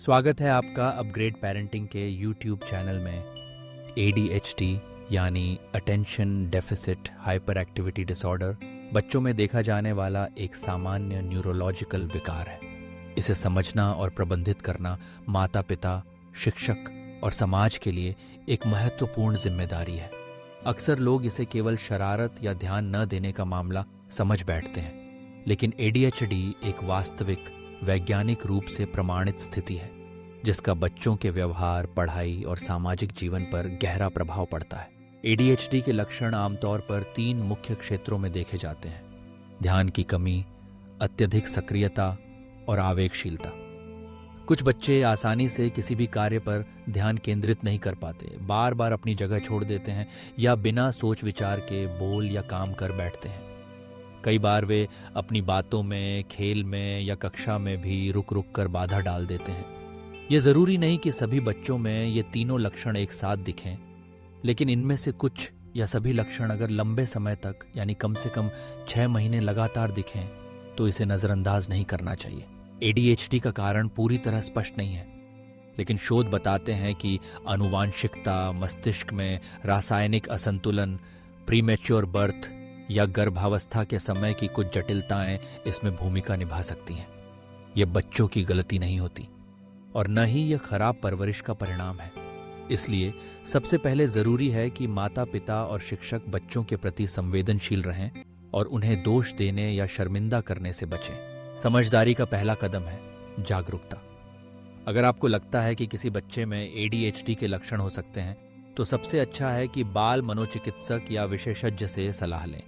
स्वागत है आपका अपग्रेड पेरेंटिंग के यूट्यूब चैनल में। ADHD यानी attention deficit hyper activity disorder बच्चों में देखा जाने वाला एक सामान्य न्यूरोलॉजिकल विकार है। इसे समझना और प्रबंधित करना माता पिता, शिक्षक और समाज के लिए एक महत्वपूर्ण जिम्मेदारी है। अक्सर लोग इसे केवल शरारत या ध्यान न देने का मामला समझ बैठते हैं, लेकिन ADHD एक वास्तविक वैज्ञानिक रूप से प्रमाणित स्थिति है जिसका बच्चों के व्यवहार, पढ़ाई और सामाजिक जीवन पर गहरा प्रभाव पड़ता है। ADHD के लक्षण आमतौर पर 3 मुख्य क्षेत्रों में देखे जाते हैं: ध्यान की कमी, अत्यधिक सक्रियता और आवेगशीलता। कुछ बच्चे आसानी से किसी भी कार्य पर ध्यान केंद्रित नहीं कर पाते, बार बार अपनी जगह छोड़ देते हैं या बिना सोच विचार के बोल या काम कर बैठते हैं। कई बार वे अपनी बातों में, खेल में या कक्षा में भी रुक रुक कर बाधा डाल देते हैं। ये जरूरी नहीं कि सभी बच्चों में ये तीनों लक्षण एक साथ दिखें, लेकिन इनमें से कुछ या सभी लक्षण अगर लंबे समय तक यानी कम से कम 6 महीने लगातार दिखें तो इसे नज़रअंदाज नहीं करना चाहिए। ADHD का कारण पूरी तरह स्पष्ट नहीं है, लेकिन शोध बताते हैं कि आनुवांशिकता, मस्तिष्क में रासायनिक असंतुलन, प्रीमेच्योर बर्थ या गर्भावस्था के समय की कुछ जटिलताएं इसमें भूमिका निभा सकती हैं। यह बच्चों की गलती नहीं होती और न ही यह खराब परवरिश का परिणाम है। इसलिए सबसे पहले जरूरी है कि माता पिता और शिक्षक बच्चों के प्रति संवेदनशील रहें और उन्हें दोष देने या शर्मिंदा करने से बचें। समझदारी का पहला कदम है जागरूकता। अगर आपको लगता है कि किसी बच्चे में ADHD के लक्षण हो सकते हैं तो सबसे अच्छा है कि बाल मनोचिकित्सक या विशेषज्ञ से सलाह लें।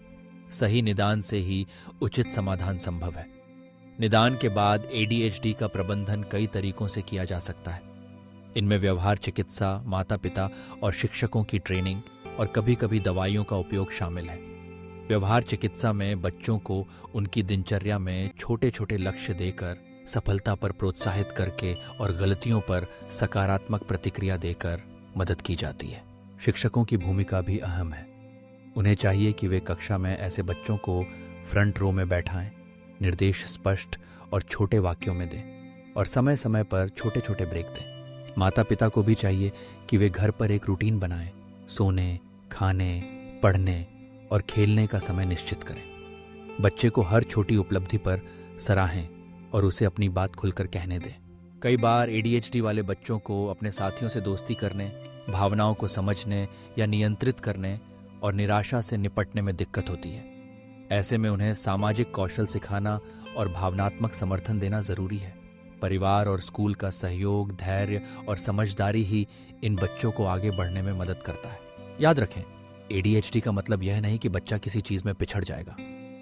सही निदान से ही उचित समाधान संभव है। निदान के बाद ADHD का प्रबंधन कई तरीकों से किया जा सकता है। इनमें व्यवहार चिकित्सा, माता पिता और शिक्षकों की ट्रेनिंग और कभी कभी दवाइयों का उपयोग शामिल है। व्यवहार चिकित्सा में बच्चों को उनकी दिनचर्या में छोटे छोटे लक्ष्य देकर, सफलता पर प्रोत्साहित करके और गलतियों पर सकारात्मक प्रतिक्रिया देकर मदद की जाती है। शिक्षकों की भूमिका भी अहम है। उन्हें चाहिए कि वे कक्षा में ऐसे बच्चों को फ्रंट रो में बैठाएं, निर्देश स्पष्ट और छोटे वाक्यों में दें और समय समय पर छोटे छोटे ब्रेक दें। माता पिता को भी चाहिए कि वे घर पर एक रूटीन बनाएं, सोने, खाने, पढ़ने और खेलने का समय निश्चित करें। बच्चे को हर छोटी उपलब्धि पर सराहें और उसे अपनी बात खुलकर कहने दें। कई बार ADHD वाले बच्चों को अपने साथियों से दोस्ती करने, भावनाओं को समझने या नियंत्रित करने और निराशा से निपटने में दिक्कत होती है। ऐसे में उन्हें सामाजिक कौशल सिखाना और भावनात्मक समर्थन देना जरूरी है। परिवार और स्कूल का सहयोग, धैर्य और समझदारी ही इन बच्चों को आगे बढ़ने में मदद करता है। याद रखें, ADHD का मतलब यह नहीं कि बच्चा किसी चीज में पिछड़ जाएगा।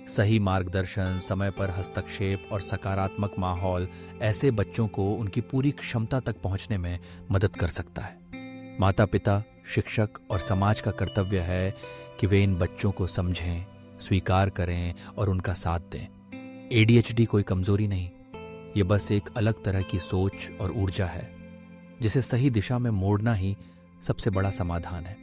सही मार्गदर्शन, समय पर हस्तक्षेप और सकारात्मक माहौल ऐसे बच्चों को उनकी पूरी क्षमता तक पहुंचने में मदद कर सकता है। माता पिता, शिक्षक और समाज का कर्तव्य है कि वे इन बच्चों को समझें, स्वीकार करें और उनका साथ दें। ADHD कोई कमजोरी नहीं, ये बस एक अलग तरह की सोच और ऊर्जा है जिसे सही दिशा में मोड़ना ही सबसे बड़ा समाधान है।